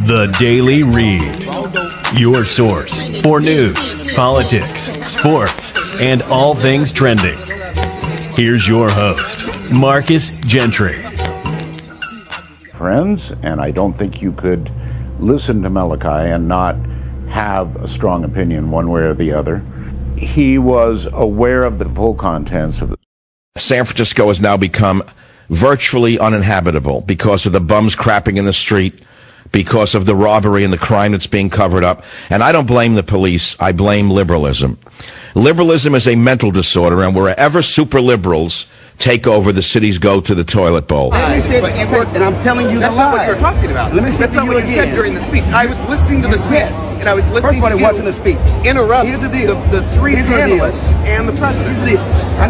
The Daily Read. Your source for news, politics, sports, and all things trending. Here's your host, Marcus Gentry. Friends, and I don't think you could listen to Malachi and not have a strong opinion one way or the other. He was aware of the full contents of it. San Francisco has now become virtually uninhabitable because of the bums crapping in the street, because of the robbery and the crime that's being covered up. And I don't blame the police. I blame liberalism. Liberalism is a mental disorder, and wherever super liberals take over, the cities go to the toilet bowl. And I'm telling you that's not what you're talking about. That's not what you said during the speech. I was listening to the speech, and I was listening to you watching the speech. Interrupt Here's the deal. the three panelists and the president.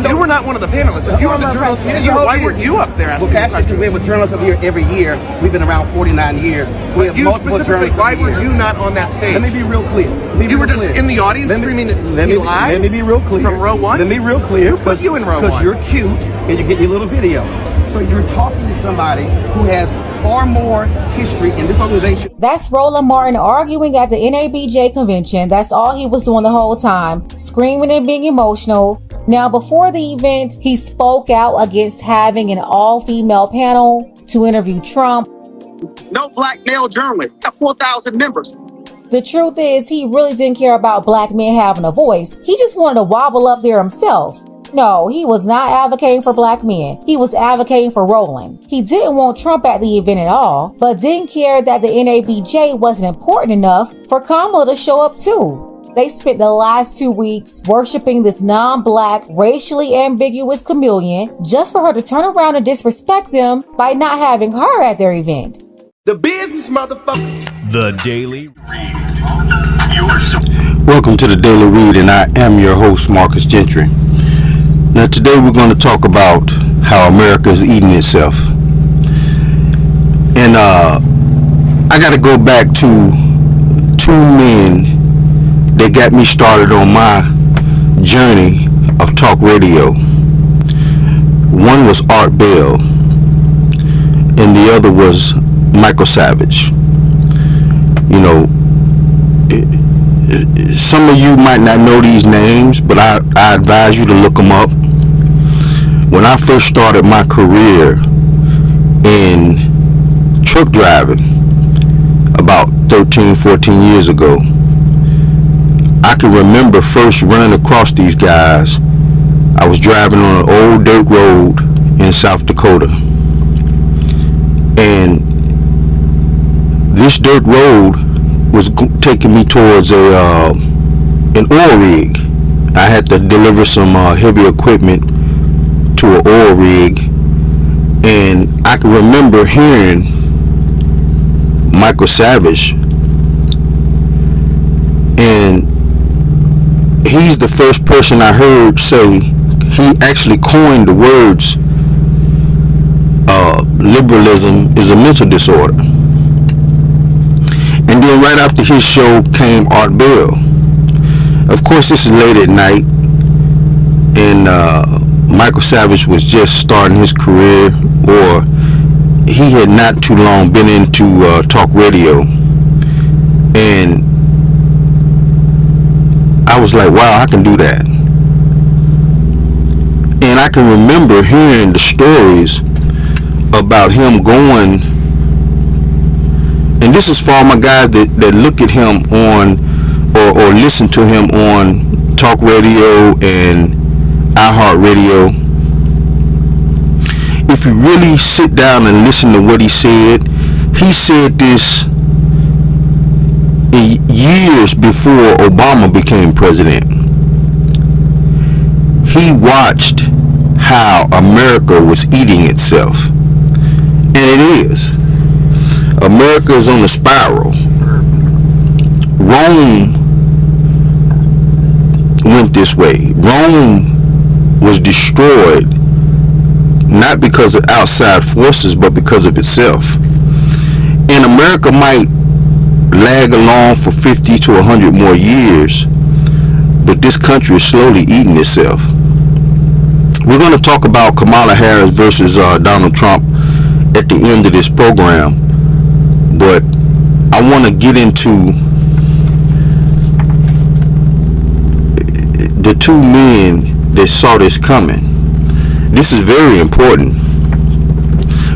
You were not one of the panelists. If you were the journalist, why weren't you up there asking questions? We have a journalist up here every year. We've been around 49 years. So we have multiple journalists. Why were you not on that stage? Let me be real clear. You were just in the audience screaming live? Let me be real clear. From row one? Let me be real clear. Who put you in row one? Because you're cute and you get your little video. So you're talking to somebody who has far more history in this organization. That's Roland Martin arguing at the NABJ convention. That's all he was doing the whole time, screaming and being emotional. Now, before the event, he spoke out against having an all-female panel to interview Trump. No black male journalist. Got 4,000 members. The truth is, he really didn't care about black men having a voice. He just wanted to wobble up there himself. No, he was not advocating for black men. He was advocating for Roland. He didn't want Trump at the event at all, but didn't care that the NABJ wasn't important enough for Kamala to show up too. They spent the last 2 weeks worshiping this non-black, racially ambiguous chameleon just for her to turn around and disrespect them by not having her at their event. The business, motherfucker. The Daily Read. Welcome to the Daily Read, and I am your host, Marcus Gentry. Now today we're going to talk about how America is eating itself. And I got to go back to two men that got me started on my journey of talk radio. One was Art Bell, and the other was Michael Savage. You know, some of you might not know these names, but I advise you to look them up. When I first started my career in truck driving about 13, 14 years ago, I can remember first running across these guys. I was driving on an old dirt road in South Dakota, and this dirt road was taking me towards an oil rig. I had to deliver some heavy equipment to an oil rig, and I can remember hearing Michael Savage, and he's the first person I heard say, he actually coined the words, liberalism is a mental disorder. And then right after his show came Art Bell. Of course, this is late at night, and Michael Savage was just starting his career, or he had not too long been into talk radio. And I was like, wow, I can do that. And I can remember hearing the stories about him going, and this is for all my guys that look at him on or listen to him on talk radio and iHeartRadio. If you really sit down and listen to what he said this years before Obama became president. He watched how America was eating itself. And it is. America is on a spiral. Rome went this way. Rome was destroyed not because of outside forces, but because of itself. And America might lag along for 50 to 100 more years, but this country is slowly eating itself. We're going to talk about Kamala Harris versus Donald Trump at the end of this program, but I want to get into the two men that saw this coming. This is very important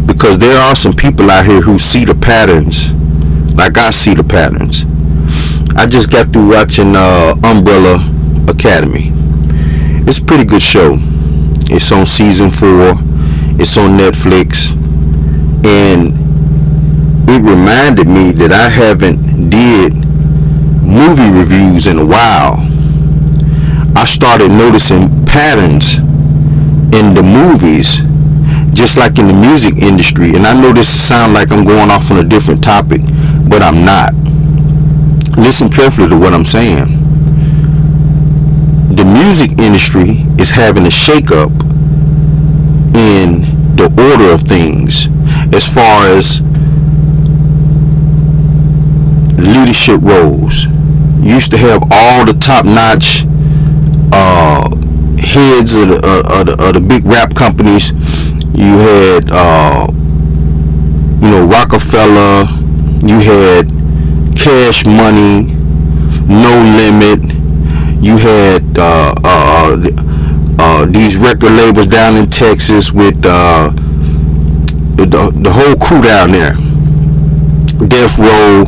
because there are some people out here who see the patterns like I see the patterns. I just got through watching Umbrella Academy. It's a pretty good show. It's on season 4. It's on Netflix. And it reminded me that I haven't did movie reviews in a while. I started noticing patterns in the movies, just like in the music industry. And I know this sounds like I'm going off on a different topic, but I'm not. Listen carefully to what I'm saying. The music industry is having a shakeup in the order of things as far as leadership roles. You used to have all the top-notch heads of the big rap companies. You had Rockefeller. You had Cash Money, No Limit. You had these record labels down in Texas with the whole crew down there. Death Row,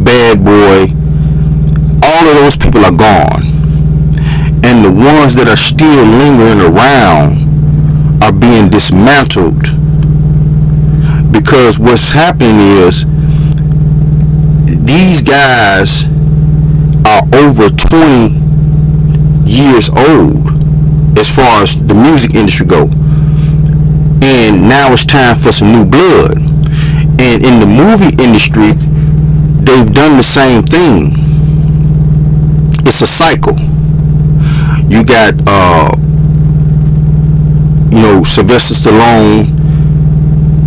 Bad Boy. All of those people are gone. And the ones that are still lingering around are being dismantled. Because what's happening is these guys are over 20 years old as far as the music industry go. And now it's time for some new blood. And in the movie industry, they've done the same thing. It's a cycle. You got Sylvester Stallone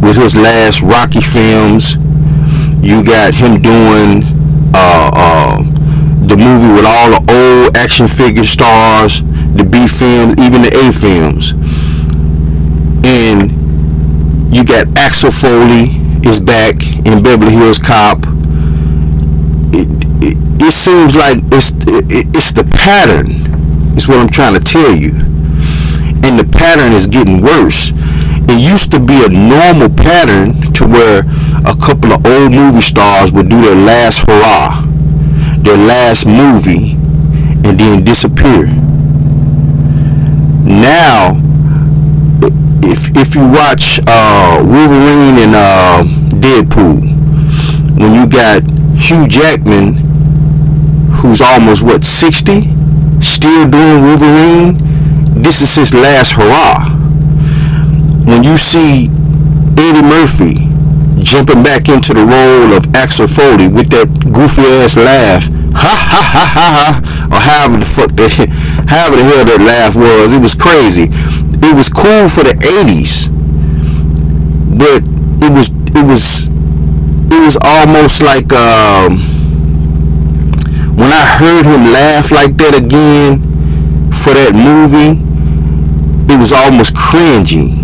with his last Rocky films. You got him doing the movie with all the old action figure stars, the B films, even the A films. And you got Axel Foley is back in Beverly Hills Cop. It seems like it's the pattern. It's what I'm trying to tell you. And the pattern is getting worse. It used to be a normal pattern to where a couple of old movie stars would do their last hurrah, their last movie, and then disappear. Now, if you watch Wolverine and Deadpool, when you got Hugh Jackman, who's almost 60, still doing Wolverine, this is his last hurrah. When you see Eddie Murphy jumping back into the role of Axel Foley with that goofy ass laugh, ha ha ha ha ha, or however the hell that laugh was, it was crazy. It was cool for the 80s, but it was almost like when I heard him laugh like that again for that movie, it was almost cringy.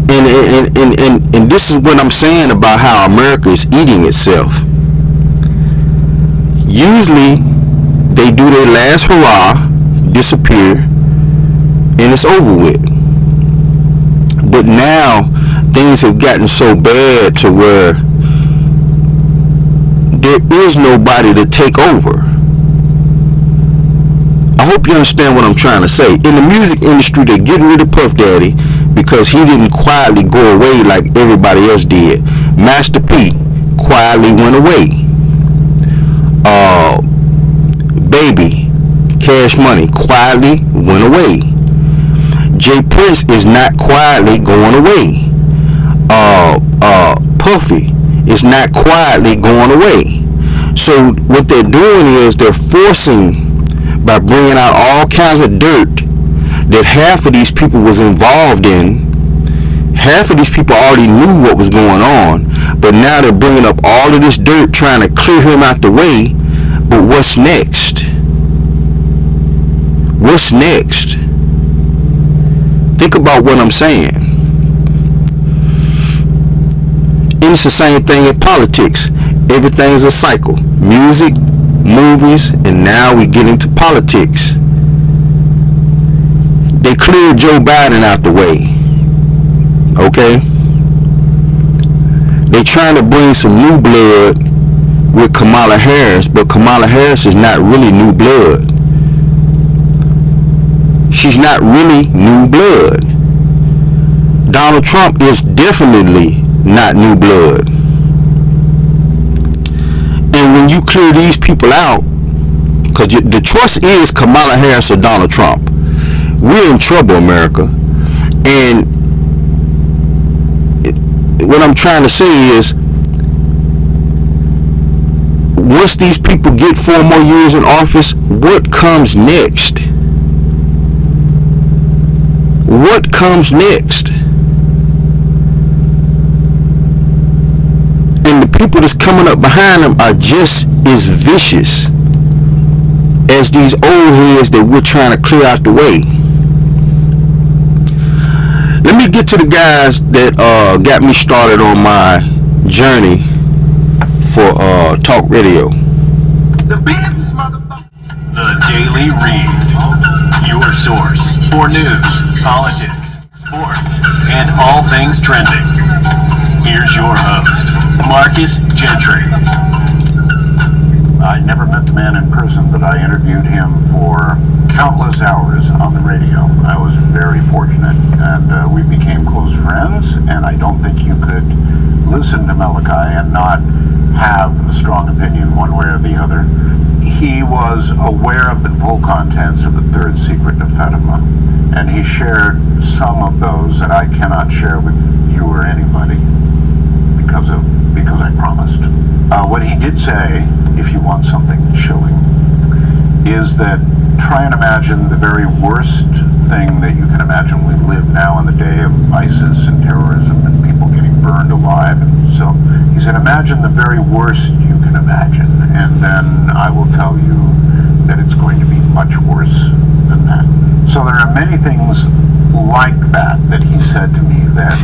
And this is what I'm saying about how America is eating itself. Usually they do their last hurrah, disappear, and it's over with. But now things have gotten so bad to where there is nobody to take over. I hope you understand what I'm trying to say. In the music industry, they're getting rid of Puff Daddy because he didn't quietly go away like everybody else did. Master P quietly went away. Baby, Cash Money quietly went away. Jay Prince is not quietly going away. Puffy is not quietly going away. So what they're doing is they're forcing, by bringing out all kinds of dirt that half of these people was involved in. Half of these people already knew what was going on, but now they're bringing up all of this dirt trying to clear him out the way. But what's next? What's next? Think about what I'm saying. And it's the same thing in politics. Everything's a cycle. Music, movies, and now we get into politics. They cleared Joe Biden out the way. Okay? They trying to bring some new blood with Kamala Harris, but Kamala Harris is not really new blood. She's not really new blood. Donald Trump is definitely not new blood. And when you clear these people out, because the choice is Kamala Harris or Donald Trump, we're in trouble, America. And what I'm trying to say is, once these people get 4 more years in office, what comes next? What comes next? And the people that's coming up behind them are just as vicious as these old heads that we're trying to clear out the way. Let me get to the guys that got me started on my journey for talk radio. The business, motherfucker. The Daily Read, your source for news, politics, sports, and all things trending. Here's your host, Marcus Gentry. I never met the man in person, but I interviewed him for countless hours on the radio. I was very fortunate, and we became close friends, and I don't think you could listen to Malachi and not have a strong opinion one way or the other. He was aware of the full contents of the third secret of Fatima, and he shared some of those that I cannot share with you or anybody because I promised. What he did say, if you want something chilling, is that try and imagine the very worst thing that you can imagine. We live now in the day of ISIS and terrorism and people getting burned alive, and so he said, imagine the very worst you can imagine, and then I will tell you that it's going to be much worse than that. So there are many things like that he said to me that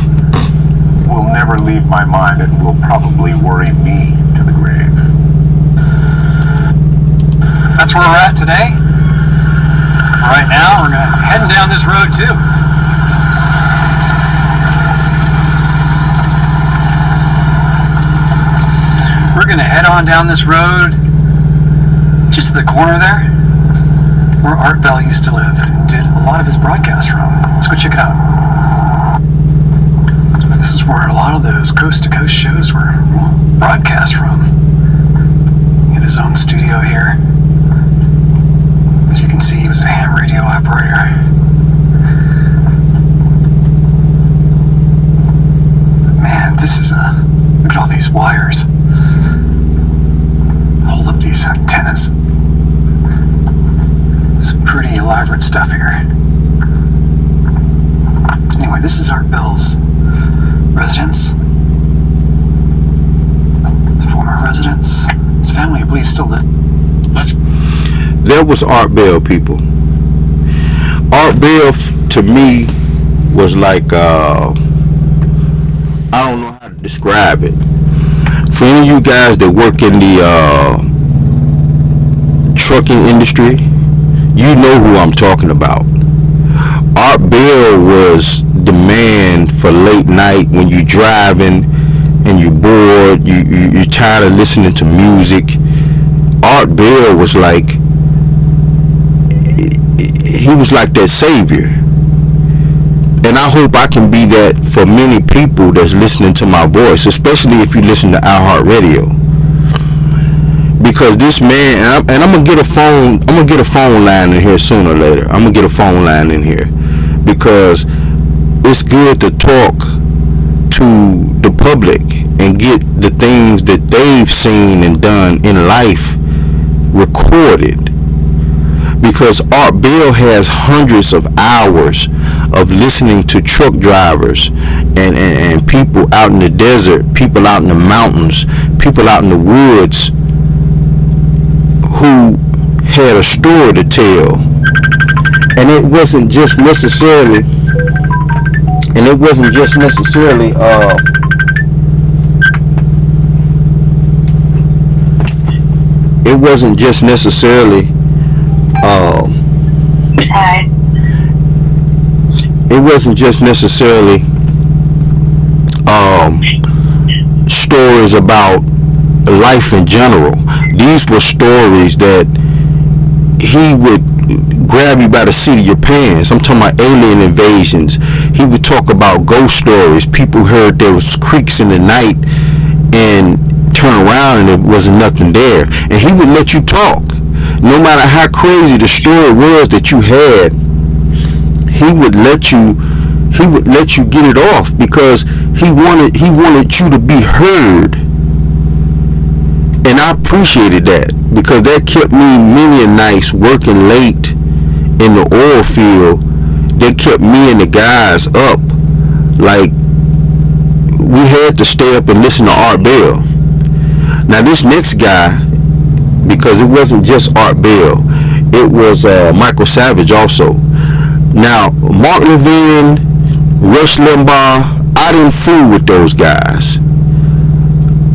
will never leave my mind and will probably worry me to the grave. That's where we're at today. Right now, we're heading down this road too. We're gonna head on down this road, just to the corner there, where Art Bell used to live and did a lot of his broadcasts from. Let's go check it out. This is where a lot of those coast-to-coast shows were broadcast from. In his own studio here. As you can see, he was a ham radio operator. Man, this is look at all these wires. Hold up these antennas. Some pretty elaborate stuff here. Anyway, this is Art Bell's residence. The former residence. His family, I believe, still live. That was Art Bell, people. Art Bell, to me, was like, I don't know how to describe it. For any of you guys that work in the trucking industry, you know who I'm talking about. Art Bell was the man for late night when you're driving and you're bored, you're tired of listening to music. Art Bell was like, he was like that savior. And I hope I can be that for many people that's listening to my voice, especially if you listen to iHeartRadio. Because this man, and I'm gonna get a phone line in here sooner or later. I'm gonna get a phone line in here because it's good to talk to the public and get the things that they've seen and done in life recorded. Because Art Bell has hundreds of hours of listening to truck drivers and people out in the desert, people out in the mountains, people out in the woods who had a story to tell. And it wasn't just necessarily wasn't just necessarily stories about life in general. These were stories that he would grab you by the seat of your pants. I'm talking about alien invasions. He would talk about ghost stories. People heard there was creaks in the night and turn around and there wasn't nothing there. And he would let you talk. No matter how crazy the story was that you had, he would let you get it off, because he wanted you to be heard. And I appreciated that, because that kept me many a nights working late in the oil field. They kept me and the guys up. Like, we had to stay up and listen to Art Bell. Now this next guy, because it wasn't just Art Bell, it was Michael Savage also. Now Mark Levin, Rush Limbaugh, I didn't fool with those guys.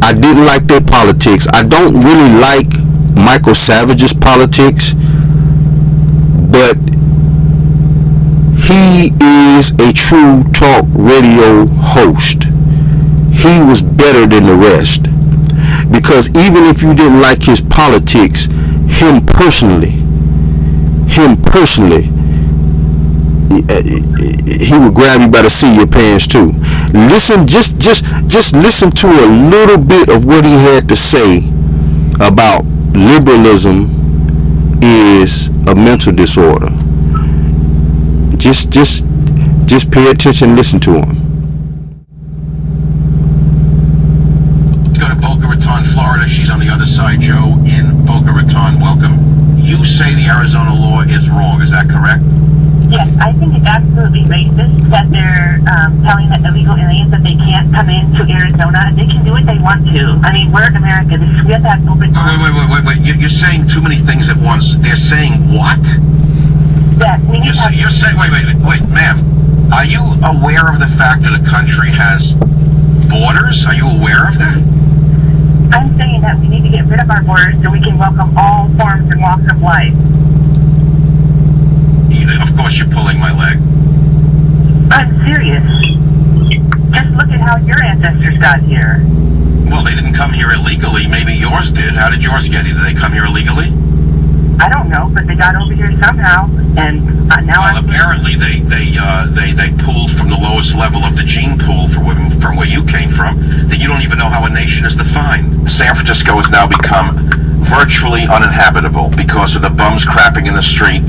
I didn't like their politics. I don't really like Michael Savage's politics, but he is a true talk radio host. He was better than the rest, because even if you didn't like his politics, him personally, he would grab you by the seat of your pants too. Listen, just listen to a little bit of what he had to say about liberalism is a mental disorder. Just pay attention and listen to him. Go to Boca Raton, Florida. She's on the other side, Joe, in Boca Raton. Welcome. You say the Arizona law is wrong. Is that correct? Yes, I think it's absolutely racist that they're telling the illegal aliens that they can't come into Arizona. They can do what they want to. I mean, we're in America. We have to have open doors. Wait. You're saying too many things at once. They're saying what? That we need You're saying, wait, ma'am. Are you aware of the fact that a country has borders? Are you aware of that? I'm saying that we need to get rid of our borders so we can welcome all forms and walks of life. Of course you're pulling my leg. I'm serious. Just look at how your ancestors got here. Well, they didn't come here illegally. Maybe yours did. How did yours get here? Did they come here illegally? I don't know, but they got over here somehow, and now well, apparently they pulled from the lowest level of the gene pool from where you came from, that you don't even know how a nation is defined. San Francisco has now become virtually uninhabitable because of the bums crapping in the street,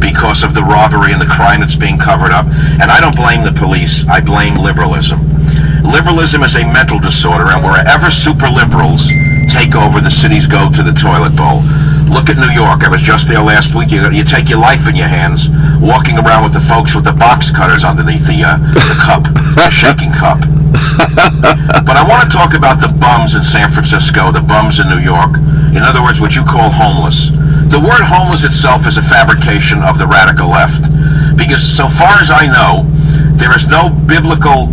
because of the robbery and the crime that's being covered up. And I don't blame the police, I blame liberalism. Liberalism is a mental disorder, and wherever super liberals take over, the cities go to the toilet bowl. Look at New York. I was just there last week. You take your life in your hands, walking around with the folks with the box cutters underneath the cup, the shaking cup. But I want to talk about the bums in San Francisco, the bums in New York. In other words, what you call homeless. The word homeless itself is a fabrication of the radical left, because so far as I know, there is no biblical.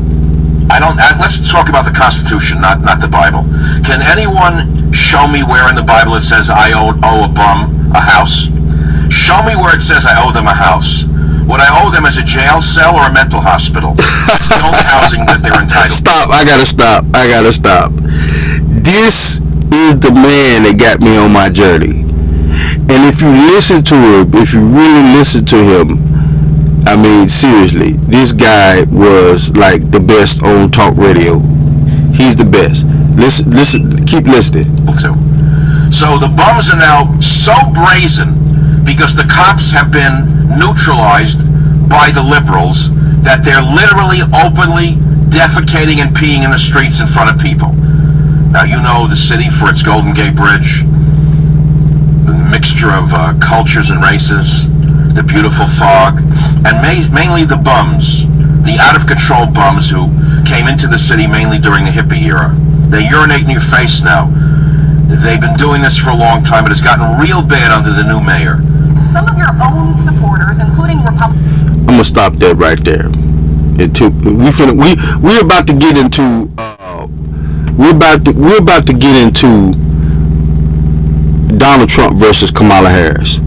Let's talk about the Constitution, not the Bible. Can anyone show me where in the Bible it says I owe a bum a house? Show me where it says I owe them a house. What I owe them is a jail cell or a mental hospital. It's the only housing that they're entitled to. Stop. I gotta stop. This is the man that got me on my journey. And if you listen to him, if you really listen to him, I mean, seriously, this guy was like the best on talk radio. He's the best. Listen, keep listening. So the bums are now so brazen because the cops have been neutralized by the liberals that they're literally openly defecating and peeing in the streets in front of people. Now, you know the city for its Golden Gate Bridge, the mixture of cultures and races, the beautiful fog, and mainly the bums, the out-of-control bums who came into the city mainly during the hippie era. They urinate in your face now. They've been doing this for a long time, but it's gotten real bad under the new mayor. Some of your own supporters, including Republicans. I'm gonna stop that right there. We're about to get into Donald Trump versus Kamala Harris,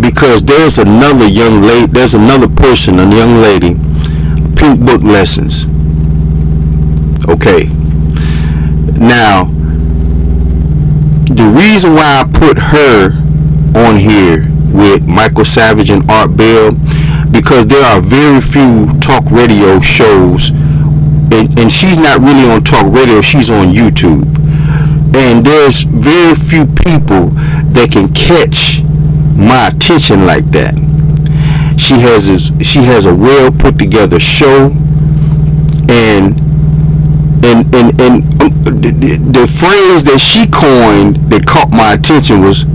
because there's another young lady, there's another person, a young lady, Pink Book Lessons. Okay. Now, the reason why I put her on here with Michael Savage and Art Bell, because there are very few talk radio shows, and she's not really on talk radio, she's on YouTube, and there's very few people that can catch my attention like that. She has a well put together show, and the phrase that she coined that caught my attention was,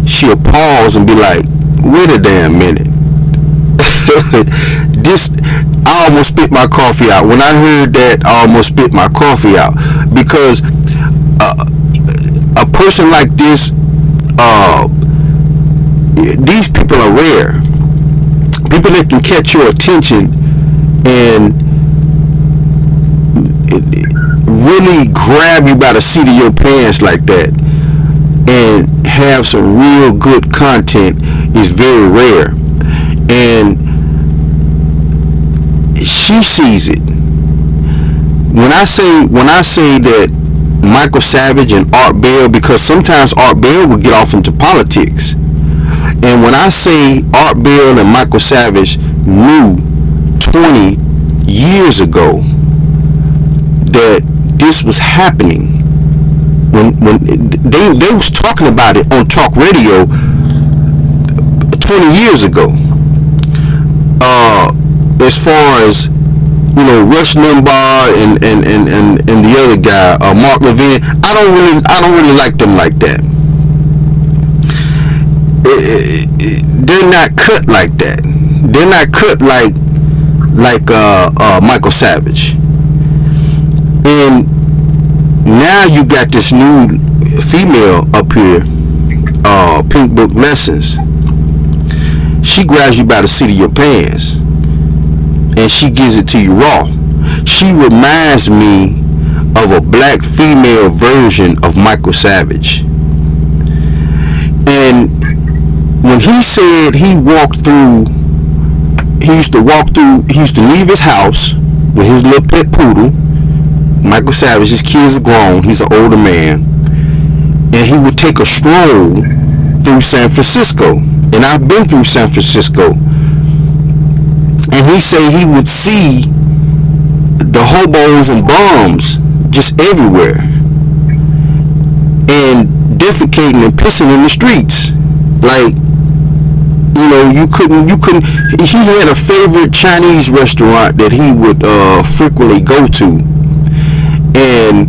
she'll pause and be like, wait a damn minute. I almost spit my coffee out. When I heard that, I almost spit my coffee out, because a person like this, these people are rare. People that can catch your attention and really grab you by the seat of your pants like that and have some real good content is very rare. And she sees it. When I say that Michael Savage and Art Bell, because sometimes Art Bell will get off into politics, and when I say Art Bell and Michael Savage knew 20 years ago that this was happening, when they was talking about it on talk radio 20 years ago. As far as, you know, Rush Limbaugh and the other guy, Mark Levin, I don't really like them like that. They're not cut like that. They're not cut like Michael Savage. And now you got this new female up here, Pink Book Lessons. She grabs you by the seat of your pants, and she gives it to you raw. She reminds me of a black female version of Michael Savage. And when he said he used to leave his house with his little pet poodle, Michael Savage, his kids are grown, he's an older man, and he would take a stroll through San Francisco. And I've been through San Francisco, and he said he would see the hobos and bums just everywhere, and defecating and pissing in the streets. Like, you know, you couldn't, he had a favorite Chinese restaurant that he would frequently go to, and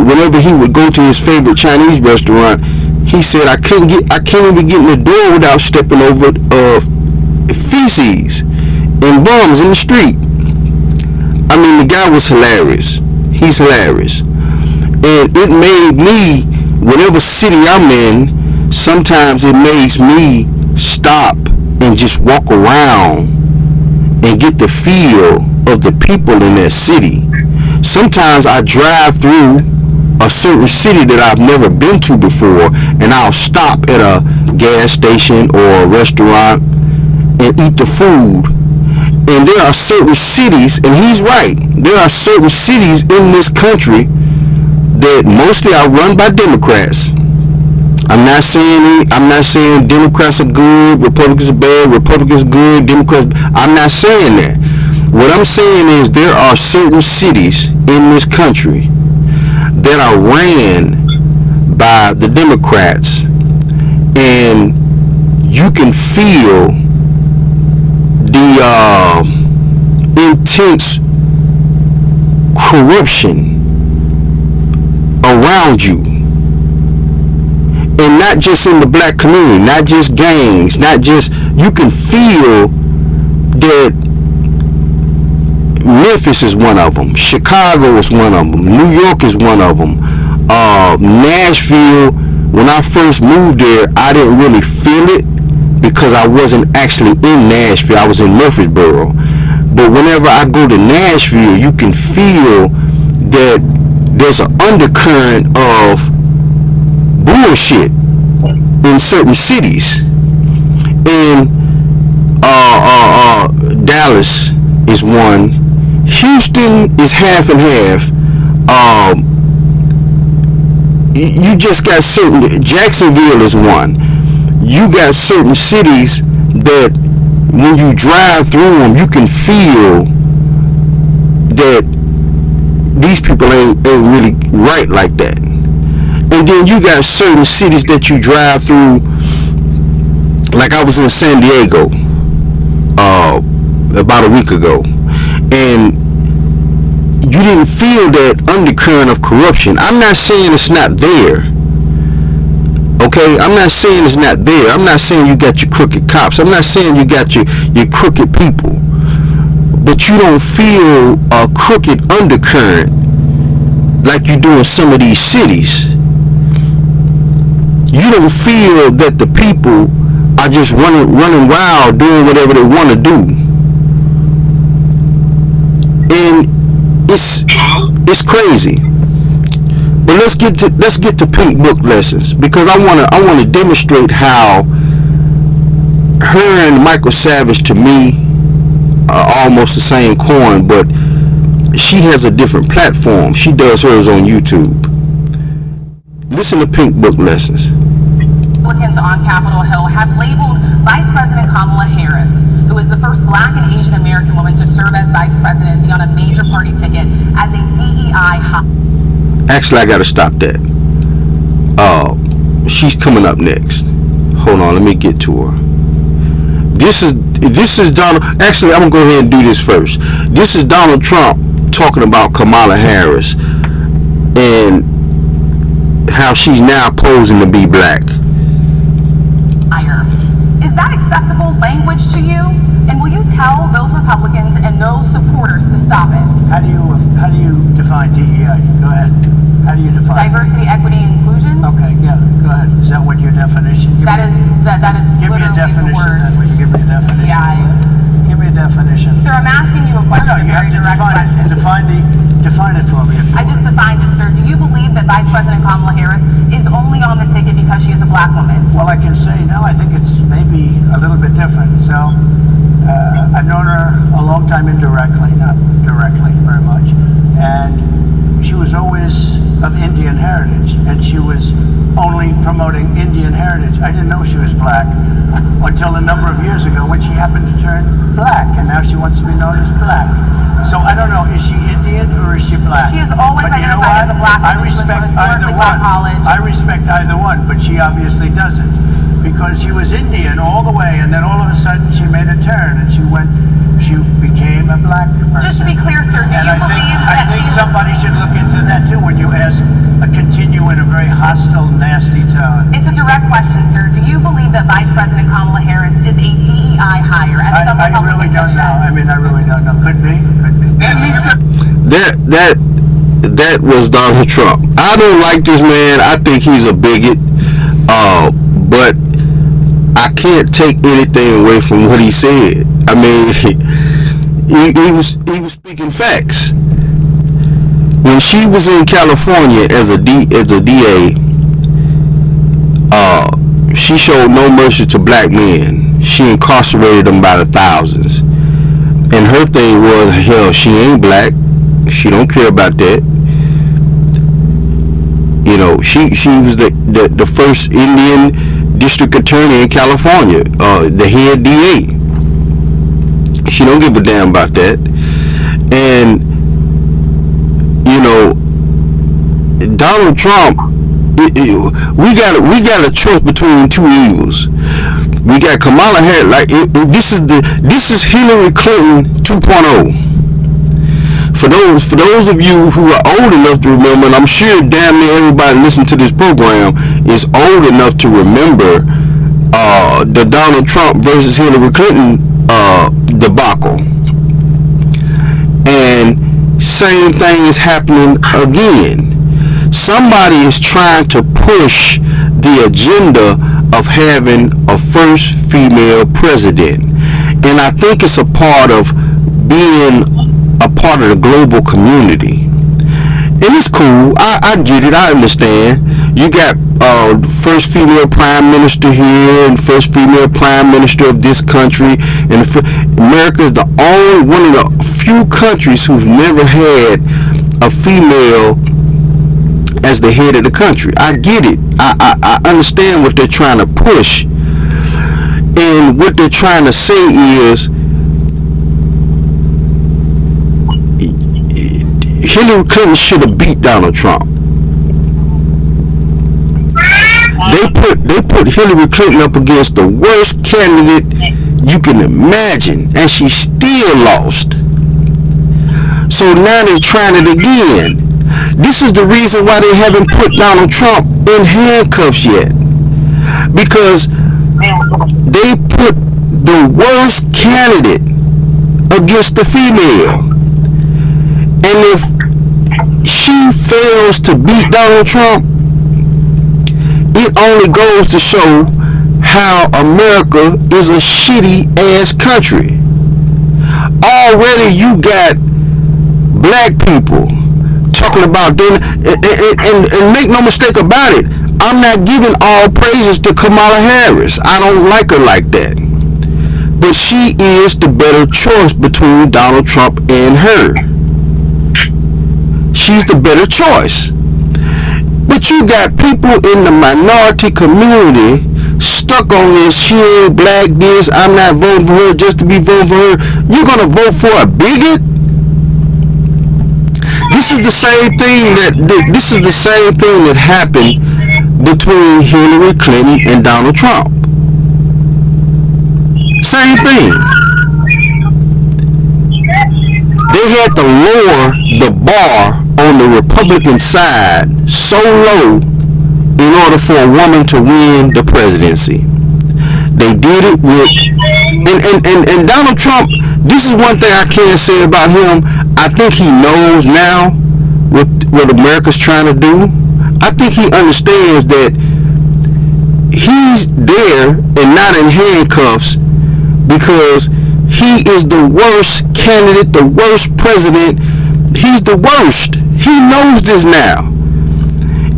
whenever he would go to his favorite Chinese restaurant, he said, I can't even get in the door without stepping over feces and bums in the street. I mean, the guy was hilarious. He's hilarious. And it made me, whatever city I'm in, sometimes it makes me stop and just walk around and get the feel of the people in that city. Sometimes I drive through a certain city that I've never been to before, and I'll stop at a gas station or a restaurant and eat the food. And there are certain cities, and he's right, there are certain cities in this country that mostly are run by Democrats. I'm not saying Democrats are good, Republicans are bad, Republicans good, Democrats. I'm not saying that. What I'm saying is there are certain cities in this country that are ran by the Democrats, and you can feel the intense corruption around you, and not just in the black community, not just gangs, not just, you can feel that Memphis is one of them, Chicago is one of them, New York is one of them, Nashville. When I first moved there, I didn't really feel it because I wasn't actually in Nashville, I was in Murfreesboro. But whenever I go to Nashville, you can feel that there's an undercurrent of bullshit in certain cities. And Dallas is one. Houston is half and half. You just got certain. Jacksonville is one. You got certain cities that when you drive through them, you can feel that these people ain't really right like that. And then you got certain cities that you drive through, like I was in San Diego about a week ago, and you didn't feel that undercurrent of corruption. I'm not saying it's not there. Okay, I'm not saying it's not there. I'm not saying you got your crooked cops. I'm not saying you got your crooked people. But you don't feel a crooked undercurrent like you do in some of these cities. You don't feel that the people are just running wild, doing whatever they want to do. And it's crazy. But let's get to Pink Book lessons, because I want to demonstrate how her and Michael Savage, to me, are almost the same coin, but she has a different platform. She does hers on YouTube. Listen to Pink Book lessons. Republicans on Capitol Hill have labeled Vice President Kamala Harris, who is the first Black and Asian American woman to serve as Vice President and be on a major party ticket, as a DEI hot. Actually, I gotta stop that. She's coming up next. Hold on, let me get to her. This is Donald. Actually, I'm gonna go ahead and do this first. This is Donald Trump talking about Kamala Harris and how she's now posing to be black. Is that acceptable language to you? And will you tell those Republicans and those supporters to stop it? How do you define DEI? Go ahead. How do you define diversity, equity, and inclusion? Okay, yeah, go ahead. Is that what your definition? That is give me a definition. Then. Will you give me a definition? Yeah. Give me a definition. Sir, I'm asking you a question. No, you have to define it for me. I just defined it, sir. Do you believe that Vice President Kamala Harris is only on the ticket because she is a black woman? Well, I can say no. I think it's maybe a little bit different. So, I've known her a long time indirectly, not directly very much, and she was always of Indian heritage, and she was only promoting Indian heritage. I didn't know she was black until a number of years ago when she happened to turn black, and now she wants to be known as black. So I don't know, is she Indian or is she black? She has always identified as a black woman. She went to a historically black college. I respect either one, but she obviously doesn't, because she was Indian all the way, and then all of a sudden she made a turn and she became a black person. Just to be clear, sir, do you believe that I think somebody should look into that too when you continue in a very hostile, nasty tone. It's a direct question, sir. Do you believe that Vice President Kamala Harris is a DEI hire, as some Republicans have said? I really don't know. Could be. That was Donald Trump. I don't like this man. I think he's a bigot. But I can't take anything away from what he said. I mean, he was speaking facts. When she was in California as a DA, she showed no mercy to black men. She incarcerated them by the thousands. And her thing was, hell, she ain't black. She don't care about that. You know, she was the first Indian district attorney in California, the head DA. She don't give a damn about that. And you know, Donald Trump, we got a choice between two evils. We got Kamala Harris. This is Hillary Clinton 2.0. For those of you who are old enough to remember, and I'm sure damn near everybody listening to this program is old enough to remember the Donald Trump versus Hillary Clinton debacle. And same thing is happening again. Somebody is trying to push the agenda of having a first female president. And I think it's a part of being a part of the global community. And it's cool. I get it. I understand. You got first female prime minister here and first female prime minister of this country, and America is the only one of the few countries who've never had a female as the head of the country. I get it. I understand what they're trying to push, and what they're trying to say is Hillary Clinton should have beat Donald Trump. They put Hillary Clinton up against the worst candidate you can imagine, and she still lost. So now they're trying it again. This is the reason why they haven't put Donald Trump in handcuffs yet, because they put the worst candidate against the female, and if she fails to beat Donald Trump, it only goes to show how America is a shitty ass country. Already you got black people talking about them, and make no mistake about it, I'm not giving all praises to Kamala Harris. I don't like her like that, but she is the better choice between Donald Trump and her. She's the better choice. But you got people in the minority community stuck on this, she ain't black, this, I'm not voting for her just to be voting for her. You're gonna vote for a bigot? This is the same thing that happened between Hillary Clinton and Donald Trump. Same thing. They had to lower the bar on the Republican side so low in order for a woman to win the presidency. They did it with, and Donald Trump, this is one thing I can say about him. I think he knows now what America's trying to do. I think he understands that he's there and not in handcuffs because he is the worst candidate, the worst president. He's the worst. He knows this now.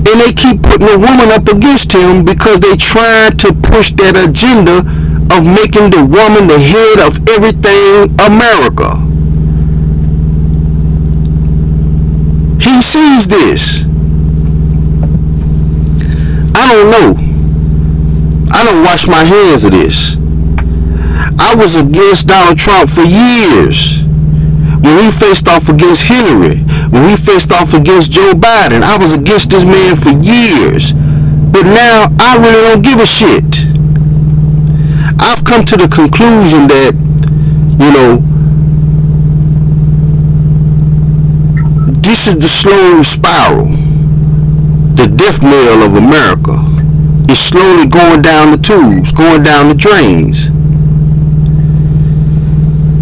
And they keep putting a woman up against him because they try to push that agenda of making the woman the head of everything America. He sees this. I don't know. I don't wash my hands of this. I was against Donald Trump for years. When we faced off against Hillary, when we faced off against Joe Biden, I was against this man for years. But now I really don't give a shit. I've come to the conclusion that, this is the slow spiral. The death knell of America is slowly going down the tubes, going down the drains.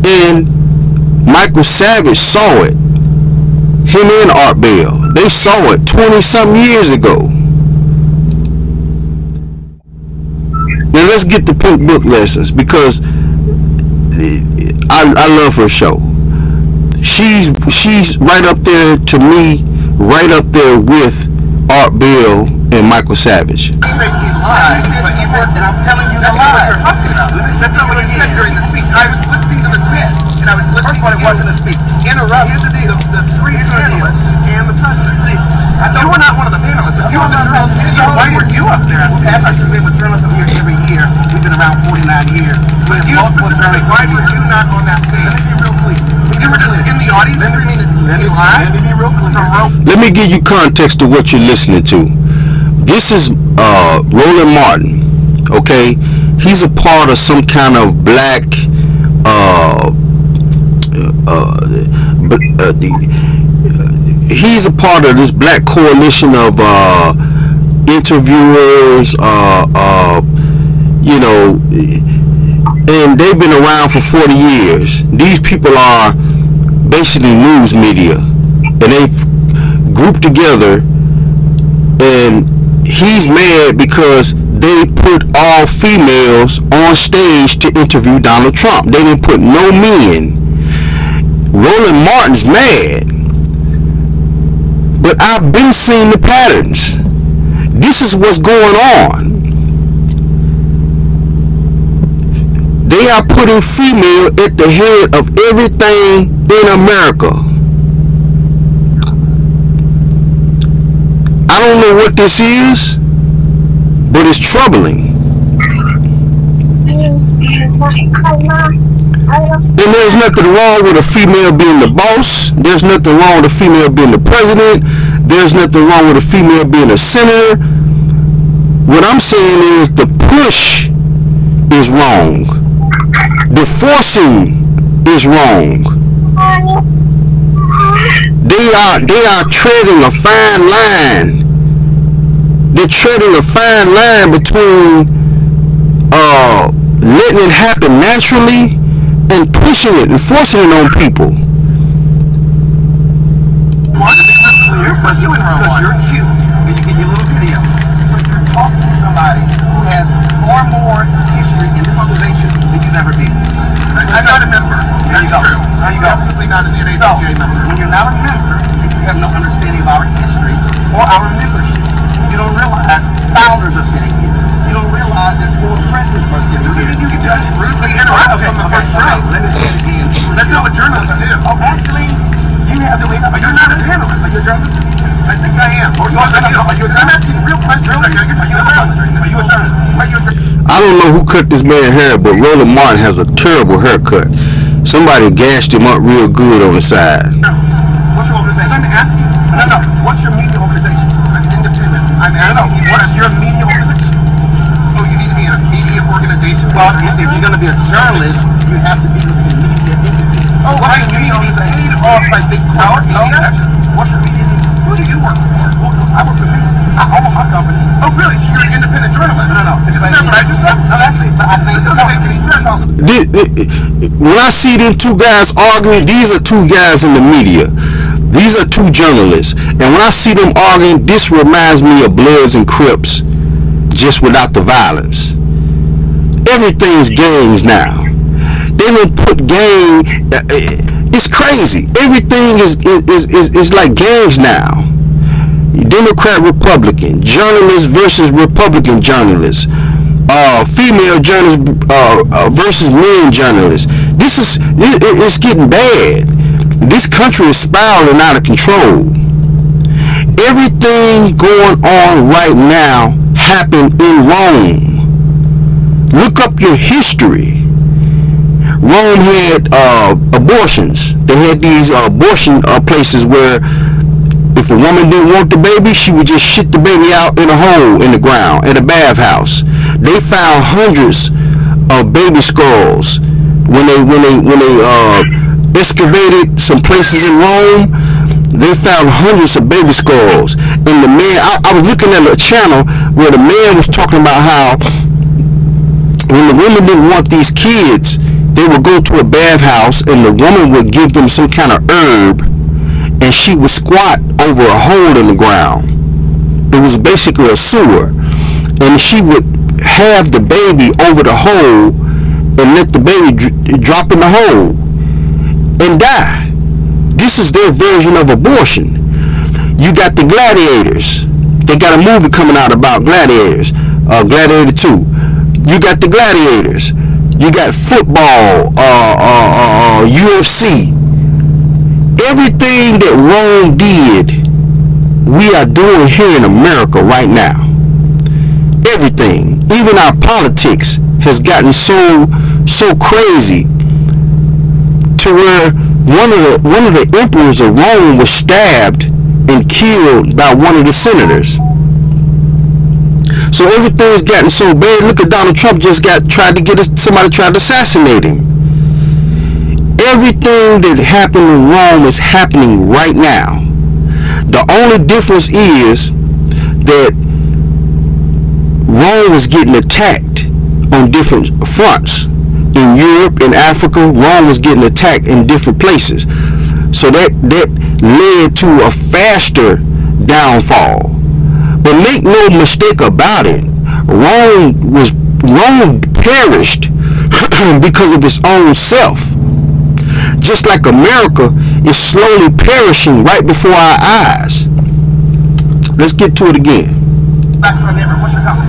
And Michael Savage saw it. Him and Art Bell. They saw it 20-something years ago. Now let's get to Pink Book Lessons, because I love her show. She's right up there to me, right up there with Art Bell and Michael Savage. You say he lies, but you work, and I'm telling you the lies. That's not what you said during the speech. I was listening to the speech, and I was listening to it wasn't a speech. Interrupt the three panelists and the president. You were not one of the panelists. If you were the journalist, why were you up there? I've been with journalists up here every year. We've been around 49 years. But you specifically, why were you not on that stage? Let me be real clear. You were just in the audience screaming that you lied? Let me be real clear. Let me give you context to what you're listening to. This is Roland Martin, okay? He's a part of some kind of black he's a part of this black coalition of interviewers, and they've been around for 40 years. These people are basically news media, and they've grouped together, and he's mad because they put all females on stage to interview Donald Trump. They didn't put no men. Roland Martin's mad, but I've been seeing the patterns. is what's going on. They are putting female at the head of everything in America. I don't know what this is, but it's troubling. And there's nothing wrong with a female being the boss. There's nothing wrong with a female being the president. There's nothing wrong with a female being a senator. What I'm saying is the push is wrong. The forcing is wrong. They are treading a fine line. They're treading a fine line between letting it happen naturally and pushing it and forcing it on people. Because you're cute and you get your little video. So you're talking to somebody who has far more history in this organization than you've ever been. I'm not a member. That's true. There you go. Definitely not an NABJ member. When you're not a member and you have no understanding of our history or our membership, you don't realize founders are sitting here. You don't realize that board presidents are sitting here. You can just rudely interrupt from the first row. Let me say it again. That's not what journalists do. Oh, actually, you have to wait up. You're not a journalist. Are you a journalist? I think I am. Or I'm asking real questions. Are you a journalist? I don't know who cut this man's hair, but Roland Martin has a terrible haircut. Somebody gashed him up real good on the side. What's your organization? I'm asking. No. What's your media organization? I'm independent. I'm asking you. What's your media organization? Oh, you need to be in a media organization? Well, if you're going to be a journalist, you have to be in a media entity. Oh, right. You need to be paid off by big corporate media? What's your media entity? Who do you work for? I work for me. I own my company. Oh, really? So you're an independent journalist? No. Isn't that what I just said? No, actually, this doesn't make any sense. When I see them two guys arguing, these are two guys in the media. These are two journalists. And when I see them arguing, this reminds me of Bloods and Crips, just without the violence. Everything's gangs now. They don't put gang. It's crazy. Everything is like gangs now. Democrat, Republican, journalists versus Republican journalists, female journalists versus men journalists. It's getting bad. This country is spiraling out of control. Everything going on right now happened in Rome. Look up your history. Rome had abortions. They had these abortion places where if a woman didn't want the baby, she would just shit the baby out in a hole in the ground at a bathhouse. They found hundreds of baby skulls when they excavated some places in Rome. They found hundreds of baby skulls. And the man, I was looking at a channel where the man was talking about how when the women didn't want these kids, they would go to a bathhouse and the woman would give them some kind of herb and she would squat over a hole in the ground. It was basically a sewer. And she would have the baby over the hole and let the baby drop in the hole and die. This is their version of abortion. You got the Gladiators. They got a movie coming out about gladiators. Gladiator 2. You got the Gladiators. You got football, UFC. Everything that Rome did, we are doing here in America right now. Everything, even our politics, has gotten so crazy to where one of the emperors of Rome was stabbed and killed by one of the senators. So everything's gotten so bad. Look at Donald Trump somebody tried to assassinate him. Everything that happened in Rome is happening right now. The only difference is that Rome was getting attacked on different fronts. In Europe, in Africa, Rome was getting attacked in different places. So that led to a faster downfall. But make no mistake about it, Rome perished because of its own self. Just like America is slowly perishing right before our eyes. Let's get to it again. Back to the neighbor. What's your company?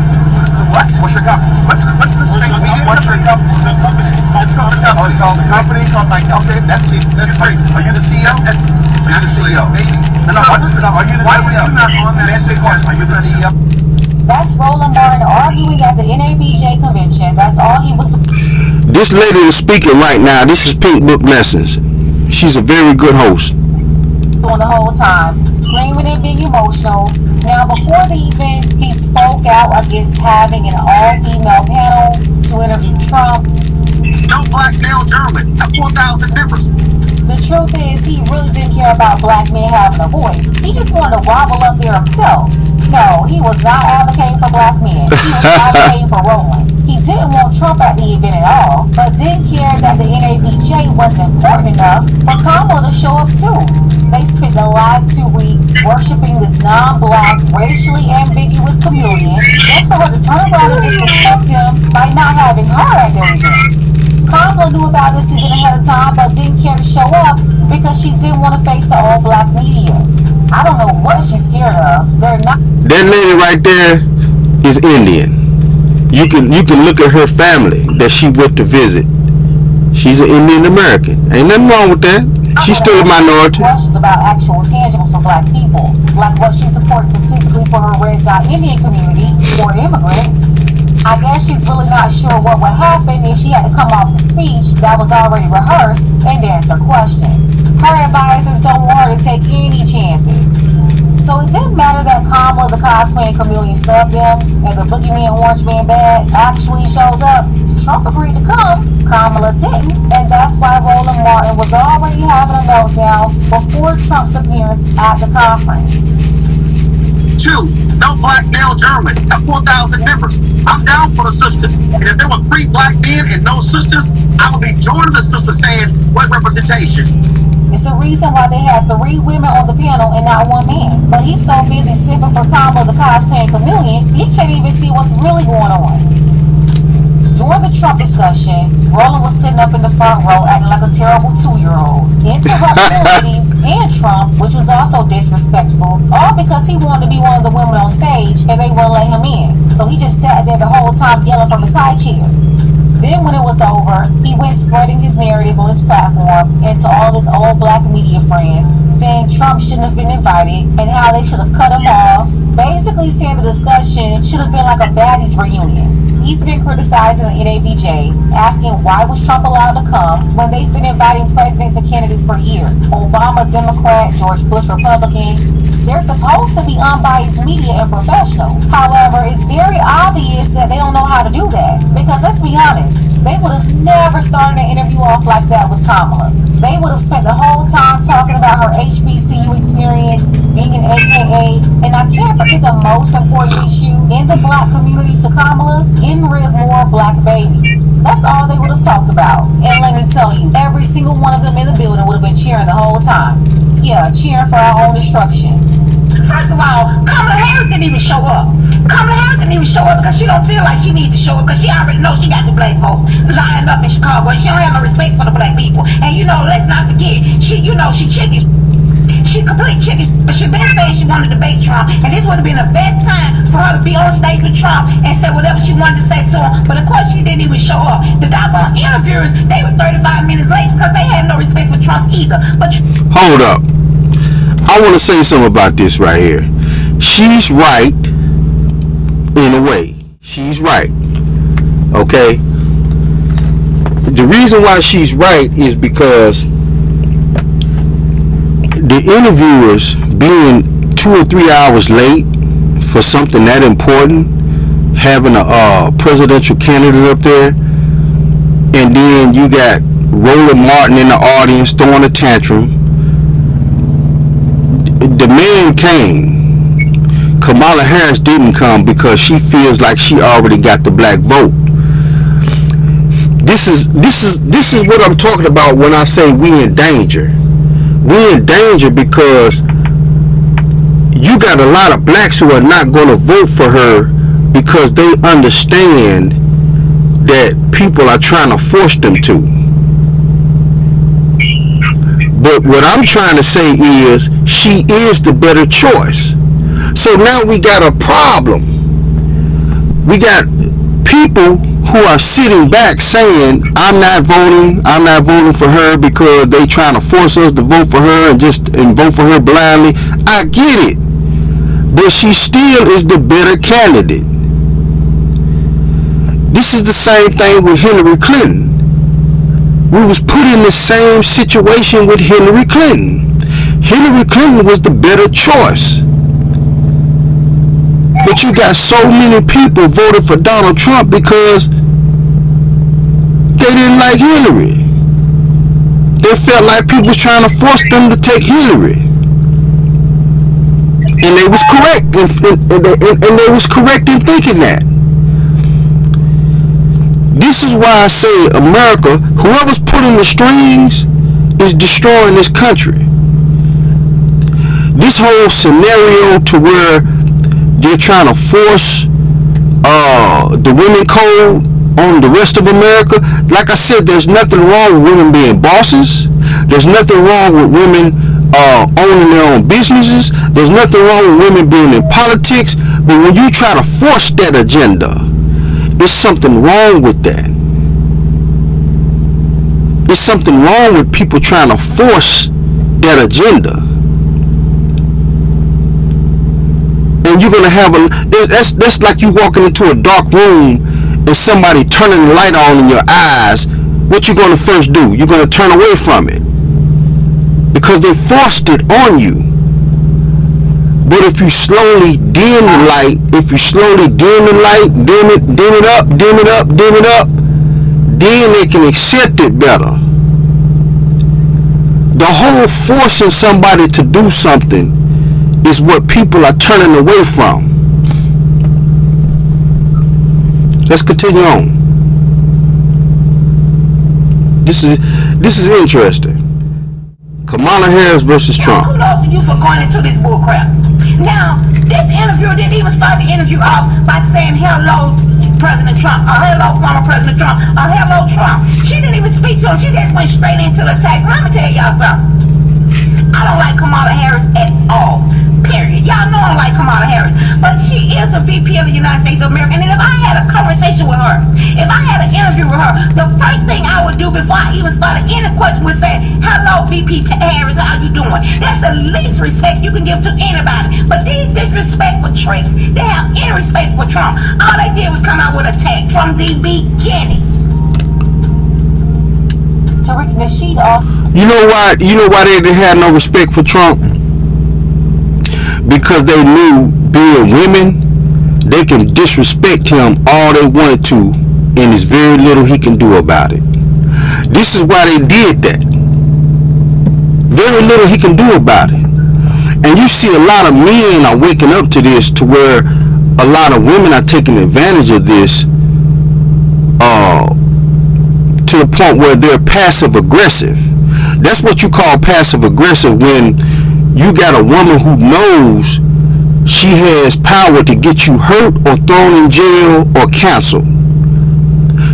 What? What's your company? What's this thing? What's your company? The company. It's called the company. Oh, it's called the company. It's called like, okay, that's great. Are you the CEO? Are you the CEO? Maybe. No, listen up. Are you the CEO? Why were you not on that question? Are you the CEO? That's Roland Martin arguing at the NABJ convention. That's all he was. This lady is speaking right now. This is Pink Book Lessons. She's a very good host. Doing the whole time, screaming and being emotional. Now, before the event, he spoke out against having an all-female panel to interview Trump. No black male journalist. 4,000 members. The truth is, he really didn't care about black men having a voice. He just wanted to wobble up there himself. No, he was not advocating for black men. He was advocating for Roland. He didn't want Trump at the event at all, but didn't care that the NABJ wasn't important enough for Kamala to show up too. They spent the last 2 weeks worshiping this non-black, racially ambiguous chameleon just for her to turn around and disrespect them by not having her at their event. Kamala knew about this event ahead of time, but didn't care to show up because she didn't want to face the all-black media. I don't know what she's scared of. They're not. That lady right there is Indian. You can look at her family that she went to visit. She's an Indian American. Ain't nothing wrong with that. She's still a minority. Questions about actual tangibles for black people, like what she supports specifically for her Red Dot Indian community or immigrants. I guess she's really not sure what would happen if she had to come off the speech that was already rehearsed and answer questions. Her advisors don't want her to take any chances. So it didn't matter that Kamala the cosplaying chameleon snubbed them and the boogeyman orange man bag actually showed up. Trump agreed to come, Kamala didn't, and that's why Roland Martin was already having a meltdown before Trump's appearance at the conference. 2, no black male journalist. 4,000 members. I'm down for the sisters. And if there were 3 black men and no sisters, I would be joining the sisters saying, what representation? It's the reason why they had 3 women on the panel and not 1 man. But he's so busy simping for Kamala the cosplaying chameleon, he can't even see what's really going on. During the Trump discussion, Roland was sitting up in the front row acting like a terrible 2-year-old, interrupting ladies and Trump, which was also disrespectful, all because he wanted to be one of the women on stage and they wouldn't let him in. So he just sat there the whole time yelling from his high chair. Then when it was over, he went spreading his narrative on his platform and to all of his old black media friends, saying Trump shouldn't have been invited and how they should have cut him off, basically saying the discussion should have been like a baddies reunion. He's been criticizing the NABJ, asking why was Trump allowed to come when they've been inviting presidents and candidates for years. Obama Democrat, George Bush Republican. They're supposed to be unbiased media and professional. However, it's very obvious that they don't know how to do that. Because let's be honest, they would have never started an interview off like that with Kamala. They would have spent the whole time talking about her HBCU experience, being an AKA, and I can't forget the most important issue in the black community to Kamala, getting rid of more black babies. That's all they would have talked about. And let me tell you, every single one of them in the building would have been cheering the whole time. Yeah, cheering for our own destruction. First of all, Kamala Harris didn't even show up. Kamala Harris didn't even show up because she don't feel like she needs to show up because she already knows she got the black folks lying up in Chicago and she don't have no respect for the black people. And let's not forget, she chicken. She complete chicken. She been saying she wanted to debate Trump, and this would have been the best time for her to be on stage with Trump and say whatever she wanted to say to him. But of course, she didn't even show up. The doggone interviewers, they were 35 minutes late because they had no respect for Trump either. But hold up. I want to say something about this right here. She's right in a way. She's right. Okay? The reason why she's right is because the interviewers being 2 or 3 hours late for something that important, having a presidential candidate up there, and then you got Roland Martin in the audience throwing a tantrum. The man came. Kamala Harris didn't come because she feels like she already got the black vote. This is what I'm talking about when I say we in danger. We in danger because you got a lot of blacks who are not going to vote for her because they understand that people are trying to force them to. But what I'm trying to say is she is the better choice. So now we got a problem. We got people who are sitting back saying, I'm not voting for her because they trying to force us to vote for her and vote for her blindly. I get it, but she still is the better candidate. This is the same thing with Hillary Clinton. We was put in the same situation with Hillary Clinton. Hillary Clinton was the better choice. But you got so many people voted for Donald Trump because they didn't like Hillary. They felt like people was trying to force them to take Hillary. And they was correct. And they was correct in thinking that. This is why I say America, whoever's pulling the strings is destroying this country. This whole scenario to where they're trying to force the women code on the rest of America. Like I said, there's nothing wrong with women being bosses. There's nothing wrong with women owning their own businesses. There's nothing wrong with women being in politics. But when you try to force that agenda, there's something wrong with that. There's something wrong with people trying to force that agenda. And you're gonna have that's like you walking into a dark room and somebody turning the light on in your eyes. What you gonna first do? You're gonna turn away from it because they forced it on you. But if you slowly dim the light, dim it up, then they can accept it better. The whole forcing somebody to do something is what people are turning away from. Let's continue on. This is interesting. Kamala Harris versus Trump. Kudos to you for going into this bullcrap. Now, this interview didn't even start the interview off by saying hello, President Trump, or hello, former President Trump, or hello, Trump. She didn't even speak to him. She just went straight into the text. Let me tell y'all something. I don't like Kamala Harris at all. Period. Y'all know I don't like Kamala Harris, but she is the VP of the United States of America. And if I had a conversation with her, if I had an interview with her, the first thing I would do before I even started any question would say, hello, VP Harris, how you doing? That's the least respect you can give to anybody. But these disrespectful tricks, they have any respect for Trump. All they did was come out with a tag from the beginning. Tariq Nasheed off. You know why they didn't have no respect for Trump? Because they knew, being women, they can disrespect him all they wanted to, and there's very little he can do about it. This is why they did that. Very little he can do about it. And you see a lot of men are waking up to this, to where a lot of women are taking advantage of this, to the point where they're passive aggressive. That's what you call passive aggressive, when you got a woman who knows she has power to get you hurt or thrown in jail or canceled.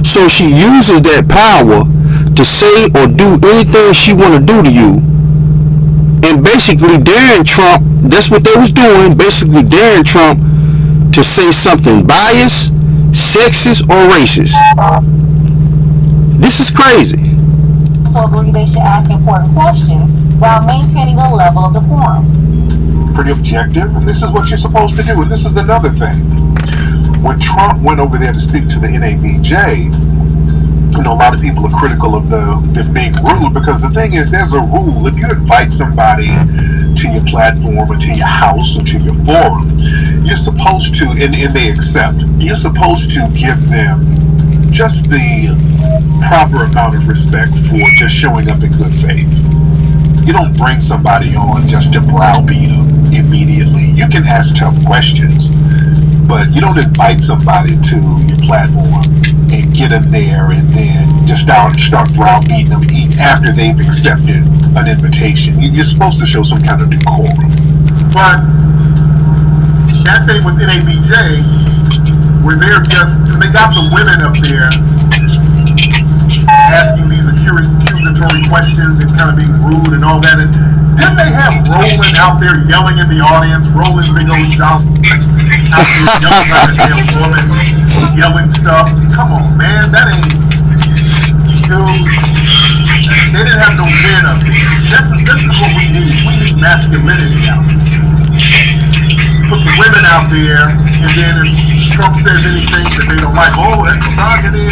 So she uses that power to say or do anything she want to do to you. And basically daring Trump, that's what they was doing, basically daring Trump to say something biased, sexist, or racist. This is crazy. Also agree they should ask important questions while maintaining a level of decorum. Pretty objective, and this is what you're supposed to do. And this is another thing. When Trump went over there to speak to the NABJ, you know, a lot of people are critical of the being rude, because the thing is, there's a rule. If you invite somebody to your platform or to your house or to your forum, you're supposed to, and they accept, you're supposed to give them just the proper amount of respect for just showing up in good faith. You don't bring somebody on just to browbeat them immediately. You can ask tough questions, but you don't invite somebody to your platform and get them there and then just start browbeating them after they've accepted an invitation. You're supposed to show some kind of decorum. But that thing with NABJ, where they got the women up there asking these accusatory questions and kind of being rude and all that. And didn't they have Roland out there yelling in the audience? Roland, big old John, out there yelling like a damn woman. yelling stuff. Come on, man, that ain't. Dude, they didn't have no men up there. This is what we need. We need masculinity out there. Put the women out there, and then if Trump says anything that they don't like, oh, that's misogyny,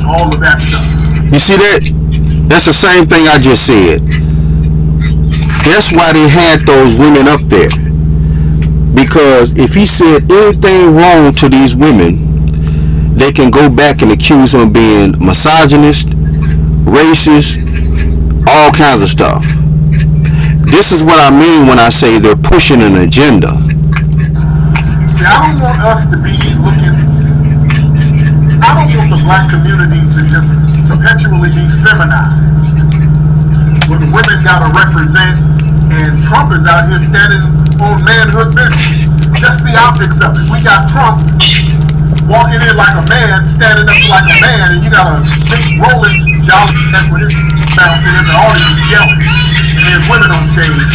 all of that stuff. You see that? That's the same thing I just said. That's why they had those women up there. Because if he said anything wrong to these women, they can go back and accuse him of being misogynist, racist, all kinds of stuff. This is what I mean when I say they're pushing an agenda. See, I don't want us to be looking, I don't want the black community to just perpetually be feminized. Where the women gotta represent, and Trump is out here standing on manhood business. That's the optics of it. We got Trump walking in like a man, standing up like a man, and you got a big rolling jolly that's when his bouncing in the audience yelling. And there's women on stage.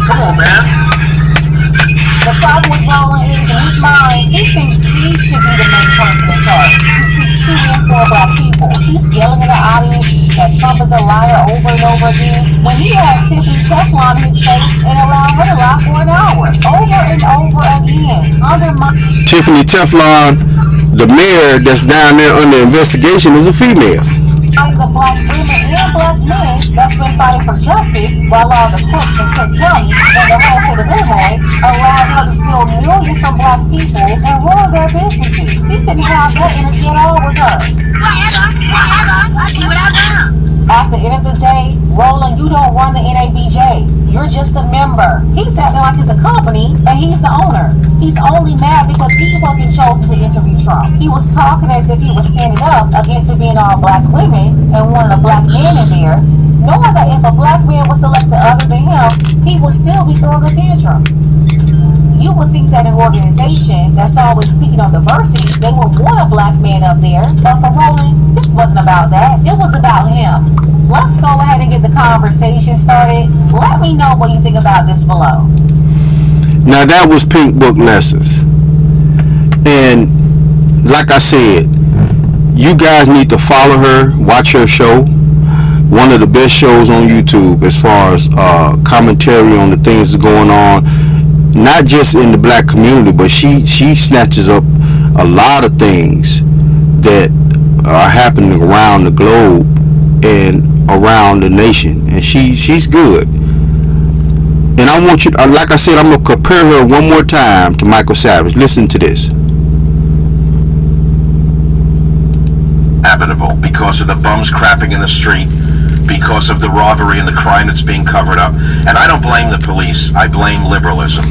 Come on, man. The problem with Roland is, in his mind, he thinks he should be the main person in charge to speak to and for black people. He's yelling in the audience that Trump is a liar over and over again when he had Tiffany Teflon in his face and allowed her to lie for an hour, over and over again. Tiffany Teflon, the mayor that's down there under investigation, is a female. The black women and black men that's been fighting for justice while all the crooks in Cook County and the whole state of Illinois allowed her to steal millions from black people and ruin their businesses. He didn't have that energy at all with her. At the end of the day, Roland, you don't run the NABJ. You're just a member. He's acting like it's a company and he's the owner. He's only mad because he wasn't chosen to interview Trump. He was talking as if he was standing up against it being all black women and wanting a black man in there, knowing that if a black man was selected other than him, he would still be throwing a tantrum. You would think that an organization that's always speaking on diversity, they would want a black man up there. But for Roland, this wasn't about that. It was about him. Let's go ahead and get the conversation started. Let me know what you think about this below. Now that was Pink Book Lessons. And like I said, you guys need to follow her, watch her show. One of the best shows on YouTube as far as commentary on the things that's going on. Not just in the black community, but she snatches up a lot of things that are happening around the globe and around the nation, and she's good. And I want you to, like I said, I'm gonna compare her one more time to Michael Savage. Listen to this. Habitable because of the bums crapping in the street, because of the robbery and the crime that's being covered up. And I don't blame the police, I blame liberalism.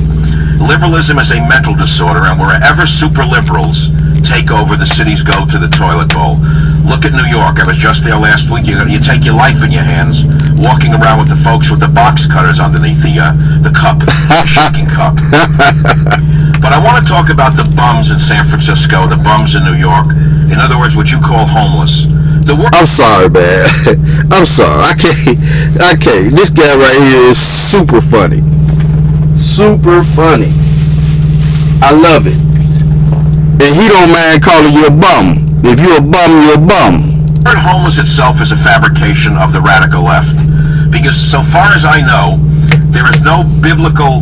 Liberalism is a mental disorder, and wherever super liberals take over, the cities go to the toilet bowl. Look at New York. I was just there last week. You take your life in your hands, walking around with the folks with the box cutters underneath the cup, the shaking cup. But I want to talk about the bums in San Francisco, the bums in New York. In other words, what you call homeless. I'm sorry, man. I'm sorry. I can't. This guy right here is super funny. Super funny. I love it. And he don't mind calling you a bum. If you're a bum, you're a bum. The word homeless itself is a fabrication of the radical left. Because so far as I know, there is no biblical...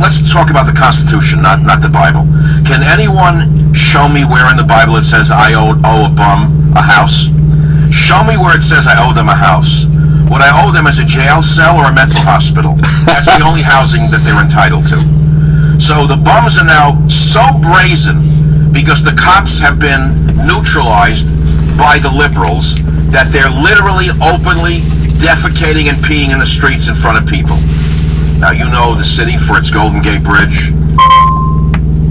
let's talk about the Constitution, not the Bible. Can anyone show me where in the Bible it says I owe a bum a house? Show me where it says I owe them a house. What I owe them is a jail cell or a mental hospital. That's the only housing that they're entitled to. So the bums are now so brazen because the cops have been neutralized by the liberals that they're literally openly defecating and peeing in the streets in front of people. Now, you know the city for its Golden Gate Bridge,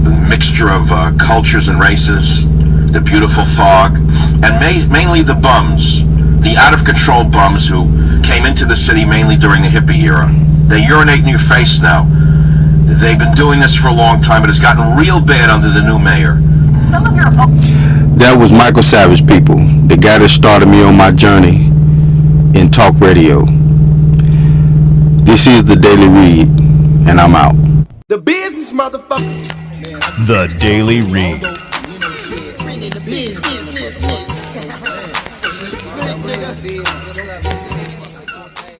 the mixture of cultures and races, the beautiful fog, and mainly the bums, the out-of-control bums who came into the city mainly during the hippie era. They urinate in your face now. They've been doing this for a long time, but it's gotten real bad under the new mayor. That was Michael Savage, people. The guy that started me on my journey in talk radio. This is the Daily Read, and I'm out. The business, motherfucker. The Daily Read.